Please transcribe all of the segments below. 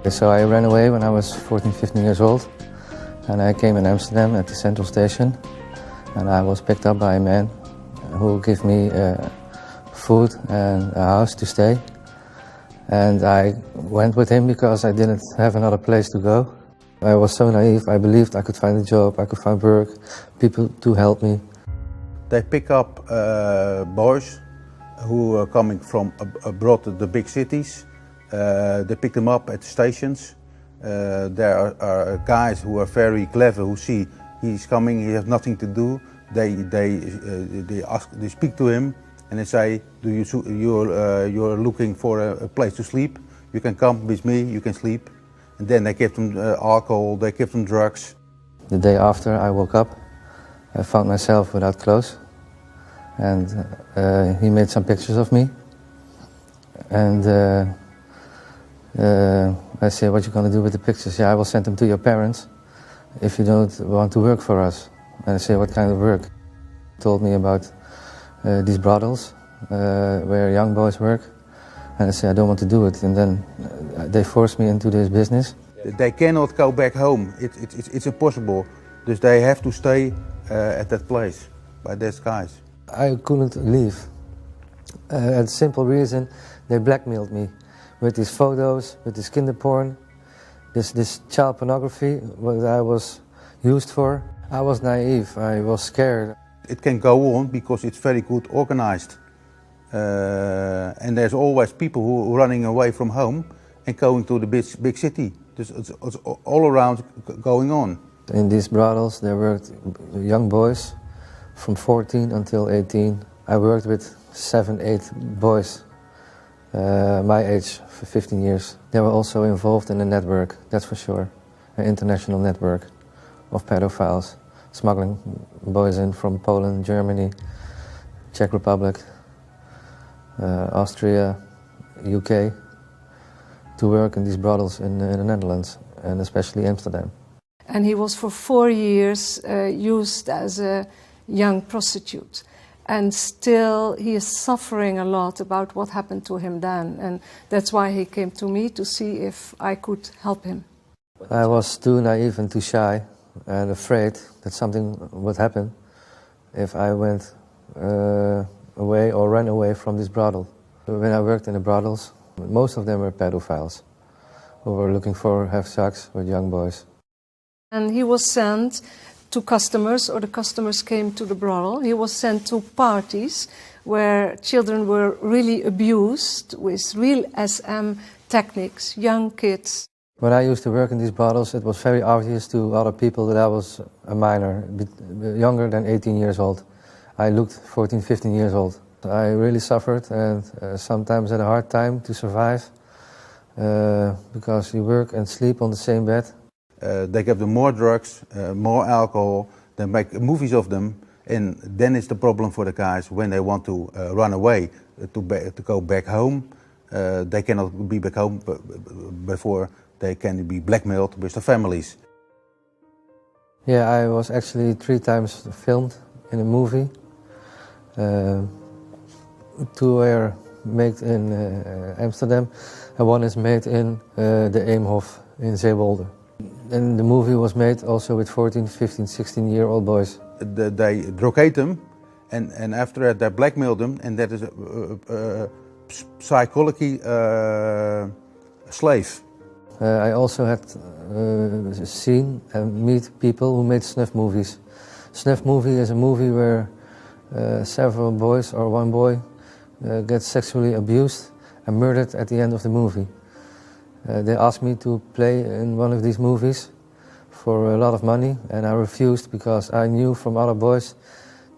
So I ran away when I was 14, 15 years old, and I came in Amsterdam at the central station, and I was picked up by a man who gave me food and a house to stay. And I went with him because I didn't have another place to go. I was so naive, I believed I could find a job, I could find work, people to help me. They pick up boys who are coming from abroad to the big cities. They pick them up at the stations. There are guys who are very clever, who see he's coming, he has nothing to do. They speak to him and they say, you're looking for a place to sleep? You can come with me, you can sleep. And then they give them alcohol, they give them drugs. The day after I woke up, I found myself without clothes. And he made some pictures of me. And I said, what are you going to do with the pictures? Yeah, I will send them to your parents if you don't want to work for us. And I said, what kind of work? He told me about these brothels where young boys work. And I said, I don't want to do it. And then they forced me into this business. They cannot go back home. It's impossible. Dus they have to stay at that place, by these guys. I couldn't leave. A simple reason, they blackmailed me with these photos, with this kinder porn, this child pornography, what I was used for. I was naive, I was scared. It can go on because it's very good organized. And there's always people who are running away from home and going to the big city. It's all around going on. In these brothels there worked young boys from 14 until 18. I worked with 7, 8 boys my age for 15 years. They were also involved in a network, that's for sure. An international network of pedophiles, smuggling boys in from Poland, Germany, Czech Republic, Austria, UK, to work in these brothels in the Netherlands, and especially Amsterdam. And he was for 4 years used as a young prostitute. And still he is suffering a lot about what happened to him then. And that's why he came to me to see if I could help him. I was too naive and too shy and afraid that something would happen if I went away or ran away from this brothel. When I worked in the brothels, most of them were pedophiles who were looking for have sex with young boys. And he was sent to customers, or the customers came to the brothel. He was sent to parties where children were really abused with real SM techniques, young kids. When I used to work in these brothels, it was very obvious to other people that I was a minor, younger than 18 years old. I looked 14, 15 years old. I really suffered and sometimes had a hard time to survive because you work and sleep on the same bed. They give them more drugs, more alcohol, they make movies of them, and then it's the problem for the guys when they want to run away, to go back home. They cannot be back home before they can be blackmailed with their families. Yeah, I was actually 3 times filmed in a movie. 2 were made in Amsterdam, and 1 is made in the Eemhof in Zeewolde. And the movie was made also with 14, 15, 16-year-old boys. They drogate them, and after that they blackmail them, and that is a psychology slave. I also had seen and meet people who made snuff movies. Snuff movie is a movie where several boys or 1 boy gets sexually abused and murdered at the end of the movie. They asked me to play in one of these movies for a lot of money, and I refused because I knew from other boys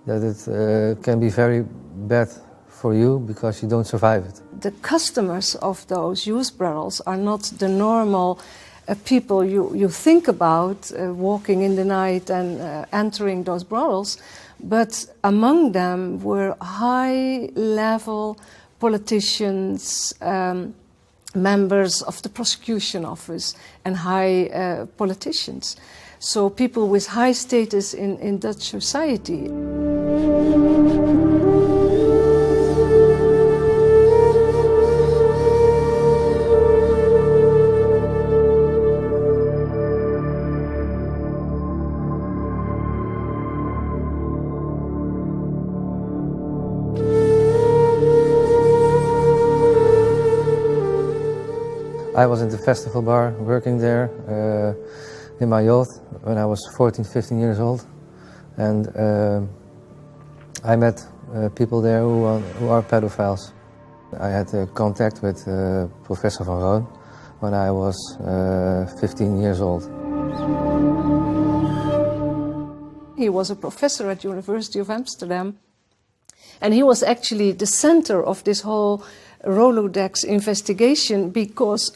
that it can be very bad for you because you don't survive it. The customers of those youth brothels are not the normal people you think about walking in the night and entering those brothels, but among them were high-level politicians, members of the prosecution office and high politicians. So people with high status in Dutch society. I was in the festival bar working there in my youth when I was 14, 15 years old. And I met people there who are pedophiles. I had contact with Professor van Roon when I was 15 years old. He was a professor at University of Amsterdam, and he was actually the center of this whole Rolodex investigation because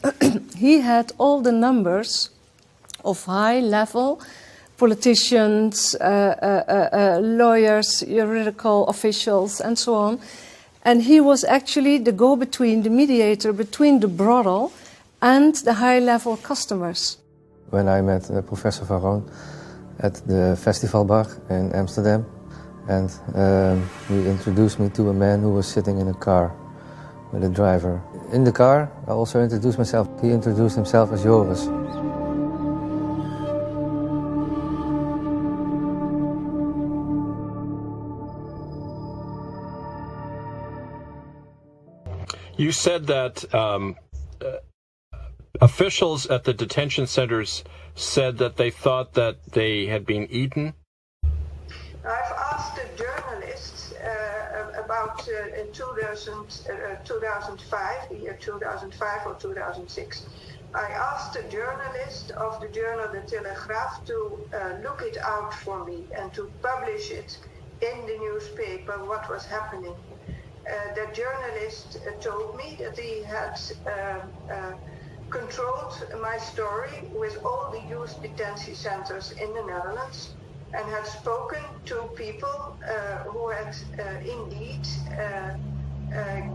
he had all the numbers of high-level politicians, lawyers, juridical officials, and so on. And he was actually the go-between, the mediator between the brothel and the high-level customers. When I met Professor van Roon at the festival bar in Amsterdam, and he introduced me to a man who was sitting in a car with a driver. In the car, I also introduced myself. He introduced himself as Joris. You said that officials at the detention centers said that they thought that they had been eaten. I've asked a journalist about 2005, the year 2005 or 2006. I asked a journalist of the journal De Telegraaf to look it out for me and to publish it in the newspaper, what was happening. The journalist told me that he had controlled my story with all the youth detention centers in the Netherlands and had spoken to people who had indeed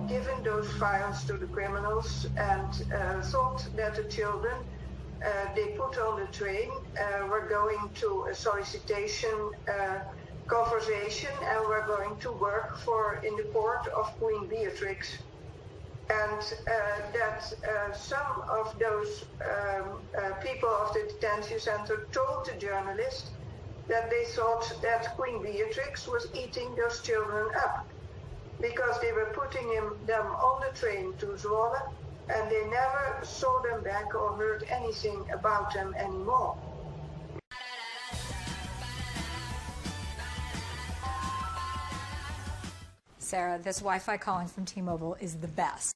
given those files to the criminals and thought that the children they put on the train were going to a solicitation conversation and were going to work in the court of Queen Beatrix. And that some of those people of the detention center told the journalist that they thought that Queen Beatrix was eating those children up because they were putting them on the train to Zwolle and they never saw them back or heard anything about them anymore. Sarah, this Wi-Fi calling from T-Mobile is the best.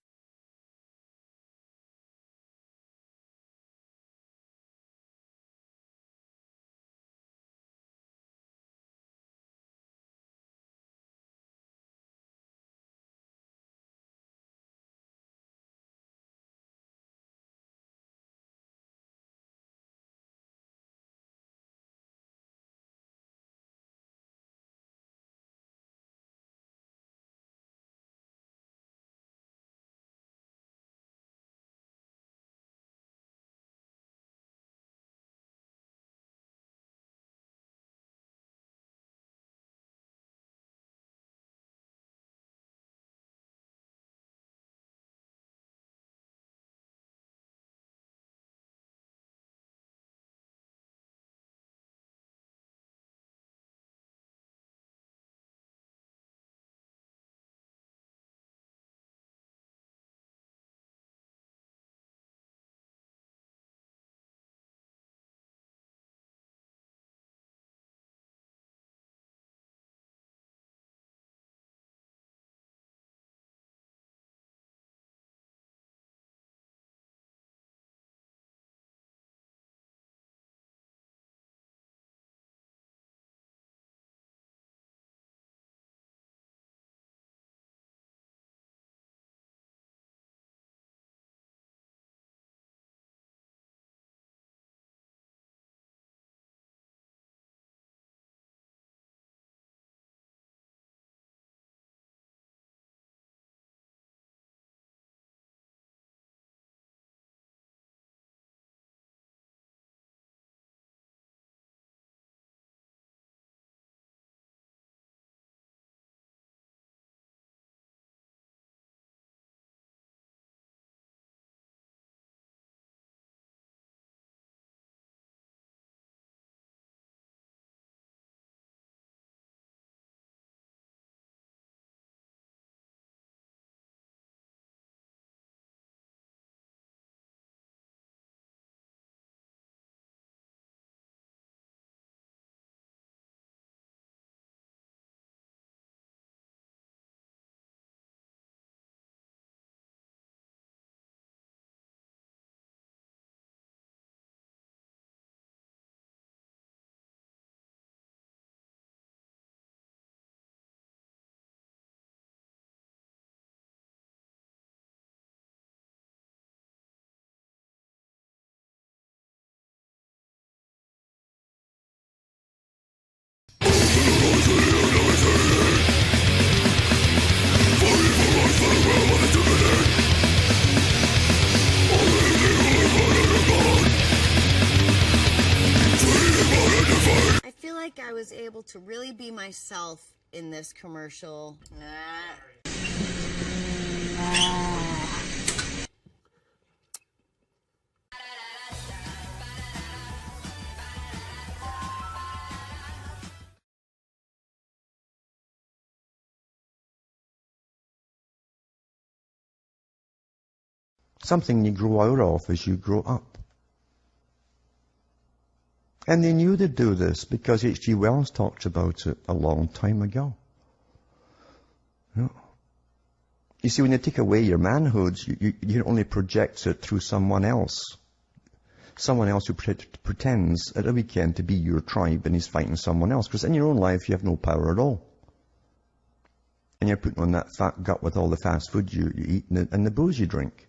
was able to really be myself in this commercial. Something you grow out of as you grow up. And they knew they'd do this because H.G. Wells talked about it a long time ago. You see, when you take away your manhood, you only project it through someone else. Someone else who pretends at a weekend to be your tribe and he's fighting someone else. Because in your own life, you have no power at all. And you're putting on that fat gut with all the fast food you eat and the booze you drink.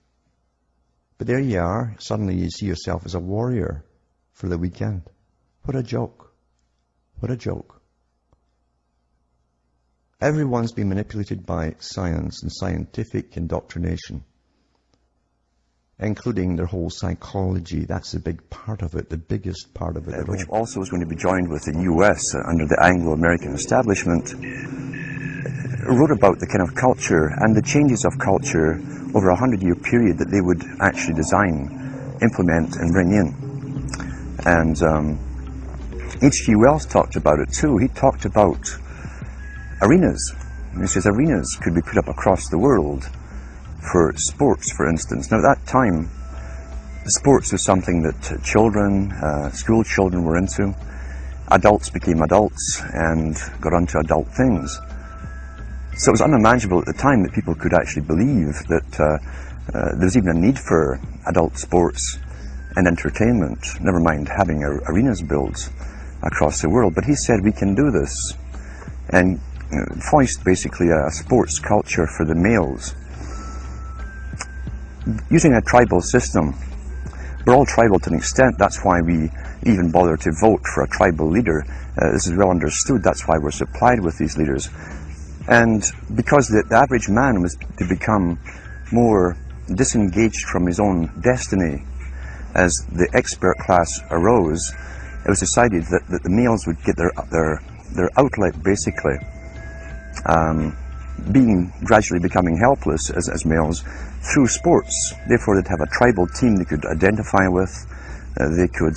But there you are, suddenly you see yourself as a warrior for the weekend. What a joke. What a joke. Everyone's been manipulated by science and scientific indoctrination, including their whole psychology. That's a big part of it, the biggest part of it. Which also is going to be joined with the US under the Anglo-American establishment, wrote about the kind of culture and the changes of culture over a 100-year period that they would actually design, implement and bring in. And H.G. Wells talked about it too. He talked about arenas. He says arenas could be put up across the world for sports, for instance. Now at that time, sports was something that children, school children were into. Adults became adults and got onto adult things. So it was unimaginable at the time that people could actually believe that there was even a need for adult sports and entertainment, never mind having arenas built across the world. But he said we can do this, and foist basically a sports culture for the males. Using a tribal system, we're all tribal to an extent. That's why we even bother to vote for a tribal leader. This is well understood. That's why we're supplied with these leaders. And because the average man was to become more disengaged from his own destiny as the expert class arose, it was decided that the males would get their outlet basically, gradually becoming helpless as males through sports. Therefore they'd have a tribal team they could identify with, they could